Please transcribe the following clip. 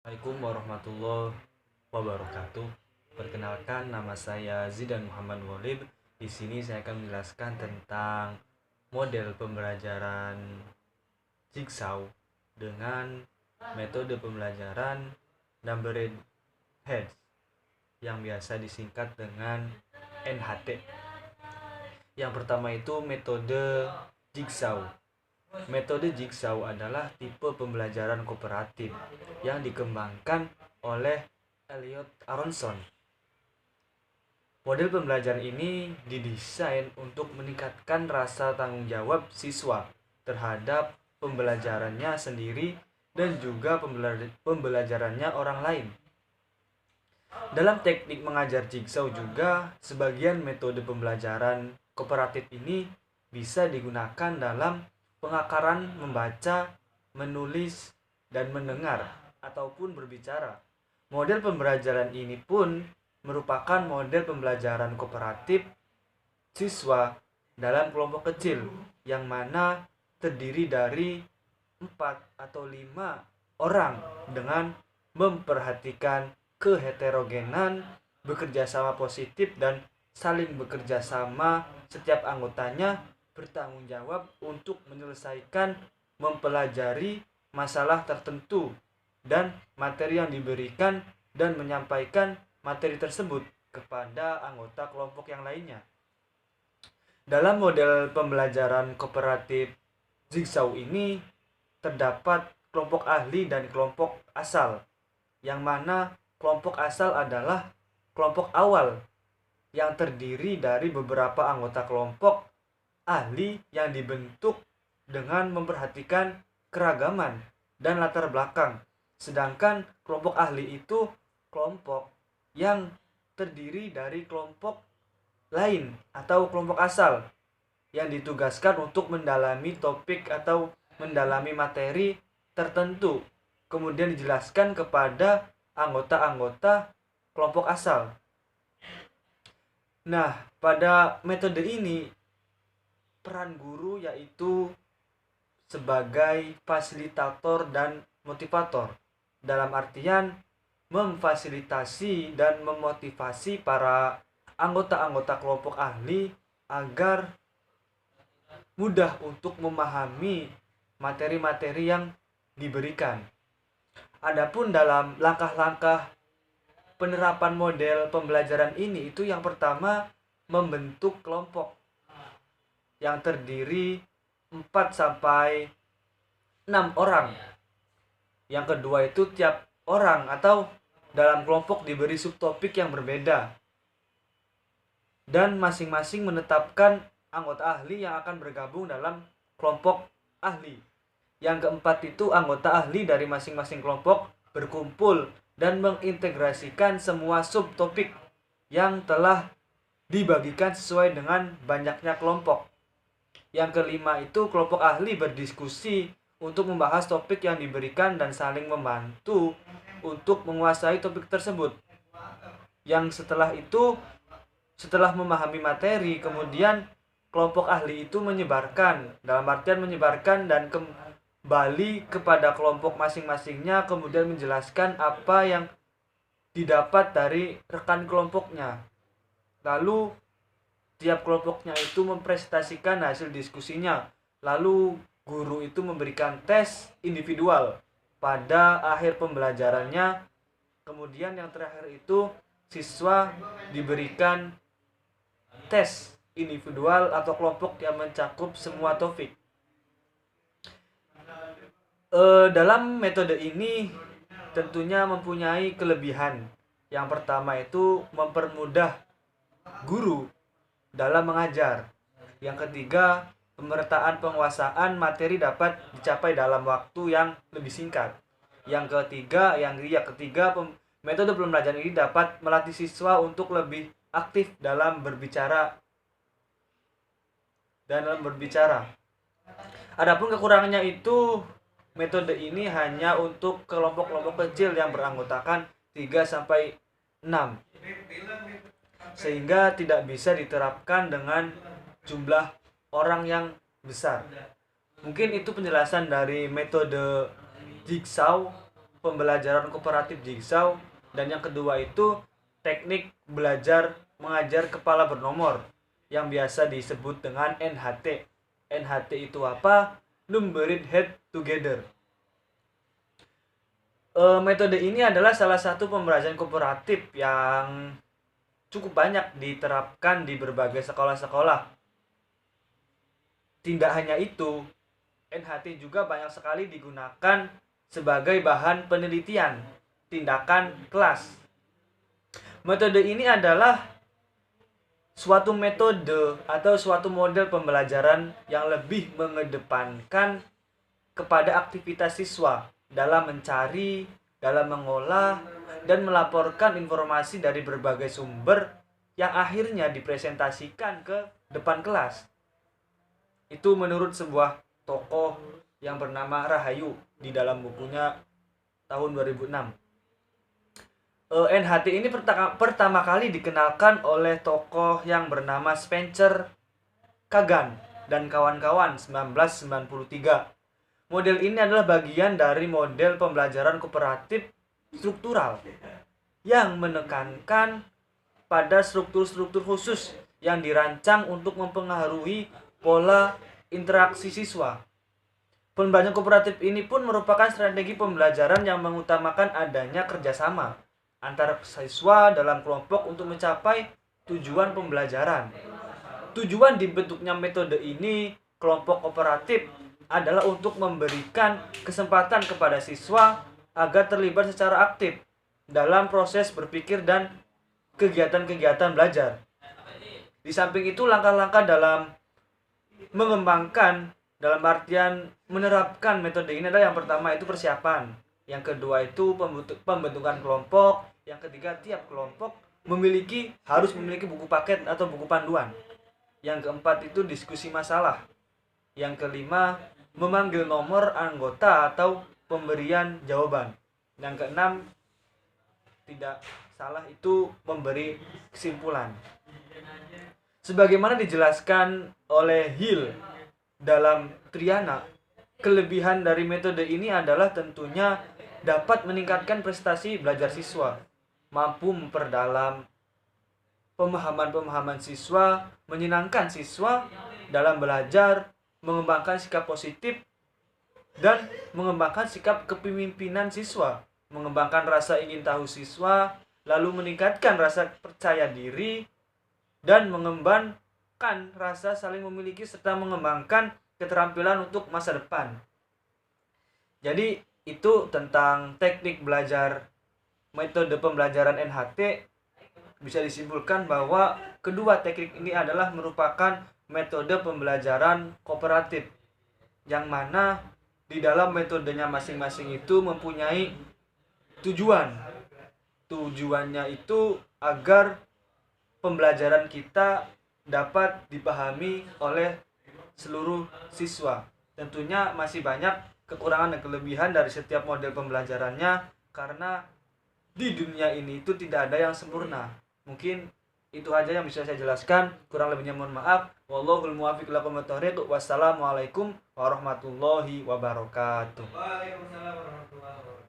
Assalamualaikum warahmatullahi wabarakatuh. Perkenalkan, nama saya Zidan Muhammad Walid. Di sini saya akan menjelaskan tentang model pembelajaran Jigsaw dengan metode pembelajaran Numbered Heads yang biasa disingkat dengan NHT. Yang pertama itu metode Jigsaw. Metode Jigsaw adalah tipe pembelajaran kooperatif yang dikembangkan oleh Elliot Aronson. Model pembelajaran ini didesain untuk meningkatkan rasa tanggung jawab siswa terhadap pembelajarannya sendiri dan juga pembelajarannya orang lain. Dalam teknik mengajar Jigsaw juga, sebagian metode pembelajaran kooperatif ini bisa digunakan dalam pengakaran membaca, menulis, dan mendengar ataupun berbicara. Model pembelajaran ini pun merupakan model pembelajaran kooperatif siswa dalam kelompok kecil yang mana terdiri dari 4 atau 5 orang dengan memperhatikan keheterogenan, bekerja sama positif dan saling bekerja sama. Setiap anggotanya bertanggung jawab untuk menyelesaikan mempelajari masalah tertentu dan materi yang diberikan dan menyampaikan materi tersebut kepada anggota kelompok yang lainnya. Dalam model pembelajaran kooperatif Jigsaw ini terdapat kelompok ahli dan kelompok asal, yang mana kelompok asal adalah kelompok awal yang terdiri dari beberapa anggota kelompok ahli yang dibentuk dengan memperhatikan keragaman dan latar belakang. Sedangkan kelompok ahli itu kelompok yang terdiri dari kelompok lain atau kelompok asal yang ditugaskan untuk mendalami topik atau mendalami materi tertentu, kemudian dijelaskan kepada anggota-anggota kelompok asal. Nah, pada metode ini peran guru yaitu sebagai fasilitator dan motivator, dalam artian memfasilitasi dan memotivasi para anggota-anggota kelompok ahli agar mudah untuk memahami materi-materi yang diberikan. Adapun dalam langkah-langkah penerapan model pembelajaran ini, itu yang pertama membentuk kelompok yang terdiri 4 sampai 6 orang. Yang kedua itu tiap orang atau dalam kelompok diberi subtopik yang berbeda dan masing-masing menetapkan anggota ahli yang akan bergabung dalam kelompok ahli. Yang keempat itu anggota ahli dari masing-masing kelompok berkumpul dan mengintegrasikan semua subtopik yang telah dibagikan sesuai dengan banyaknya kelompok. Yang kelima itu kelompok ahli berdiskusi untuk membahas topik yang diberikan dan saling membantu untuk menguasai topik tersebut. Yang setelah itu, setelah memahami materi, kemudian kelompok ahli itu menyebarkan, dalam artian menyebarkan dan kembali kepada kelompok masing-masingnya, kemudian menjelaskan apa yang didapat dari rekan kelompoknya. Lalu tiap kelompoknya itu mempresentasikan hasil diskusinya. Lalu guru itu memberikan tes individual pada akhir pembelajarannya. Kemudian yang terakhir itu siswa diberikan tes individual atau kelompok yang mencakup semua topik. Dalam metode ini tentunya mempunyai kelebihan. Yang pertama itu mempermudah guru dalam mengajar. Yang ketiga, pemerataan penguasaan materi dapat dicapai dalam waktu yang lebih singkat. Yang ketiga, metode pembelajaran ini dapat melatih siswa untuk lebih aktif dalam berbicara Adapun kekurangannya itu metode ini hanya untuk kelompok-kelompok kecil yang beranggotakan 3 sampai 6, sehingga tidak bisa diterapkan dengan jumlah orang yang besar. Mungkin itu penjelasan dari metode Jigsaw. pembelajaran kooperatif jigsaw, dan yang kedua itu teknik belajar mengajar kepala bernomor yang biasa disebut dengan NHT. NHT itu apa? Numbered Head Together. Metode ini adalah salah satu pembelajaran kooperatif yang cukup banyak diterapkan di berbagai sekolah-sekolah. Tidak hanya itu, NHT juga banyak sekali digunakan sebagai bahan penelitian tindakan kelas. Metode ini adalah suatu metode atau suatu model pembelajaran yang lebih mengedepankan kepada aktivitas siswa dalam mencari, dalam mengolah, dan melaporkan informasi dari berbagai sumber yang akhirnya dipresentasikan ke depan kelas. Itu menurut sebuah tokoh yang bernama Rahayu di dalam bukunya tahun 2006. NHT ini pertama kali dikenalkan oleh tokoh yang bernama Spencer Kagan dan kawan-kawan 1993. Model ini adalah bagian dari model pembelajaran kooperatif struktural yang menekankan pada struktur-struktur khusus yang dirancang untuk mempengaruhi pola interaksi siswa. Pembelajaran kooperatif ini pun merupakan strategi pembelajaran yang mengutamakan adanya kerjasama antara siswa dalam kelompok untuk mencapai tujuan pembelajaran. Tujuan dibentuknya metode ini, kelompok kooperatif, adalah untuk memberikan kesempatan kepada siswa agar terlibat secara aktif dalam proses berpikir dan kegiatan-kegiatan belajar. Di samping itu, langkah-langkah dalam mengembangkan dalam artian menerapkan metode ini adalah yang pertama itu persiapan, yang kedua itu pembentukan kelompok, yang ketiga tiap kelompok harus memiliki buku paket atau buku panduan, yang keempat itu diskusi masalah, yang kelima memanggil nomor anggota atau pemberian jawaban, yang keenam tidak salah itu memberi kesimpulan. Sebagaimana dijelaskan oleh Hill dalam Triana, kelebihan dari metode ini adalah tentunya dapat meningkatkan prestasi belajar siswa, mampu memperdalam pemahaman-pemahaman siswa, menyenangkan siswa dalam belajar, mengembangkan sikap positif, dan mengembangkan sikap kepemimpinan siswa, mengembangkan rasa ingin tahu siswa, lalu meningkatkan rasa percaya diri, dan mengembangkan rasa saling memiliki serta mengembangkan keterampilan untuk masa depan. Jadi itu tentang teknik belajar metode pembelajaran NHT. Bisa disimpulkan bahwa kedua teknik ini adalah merupakan metode pembelajaran kooperatif yang mana di dalam metodenya masing-masing itu mempunyai tujuan. Tujuannya itu agar pembelajaran kita dapat dipahami oleh seluruh siswa. Tentunya masih banyak kekurangan dan kelebihan dari setiap model pembelajarannya, karena di dunia ini itu tidak ada yang sempurna. Mungkin itu aja yang bisa saya jelaskan, kurang lebihnya mohon maaf. Wallahul muwaffiq ila aqwamit thoriq. Wassalamualaikum warahmatullahi wabarakatuh. Waalaikumsalam warahmatullahi wabarakatuh.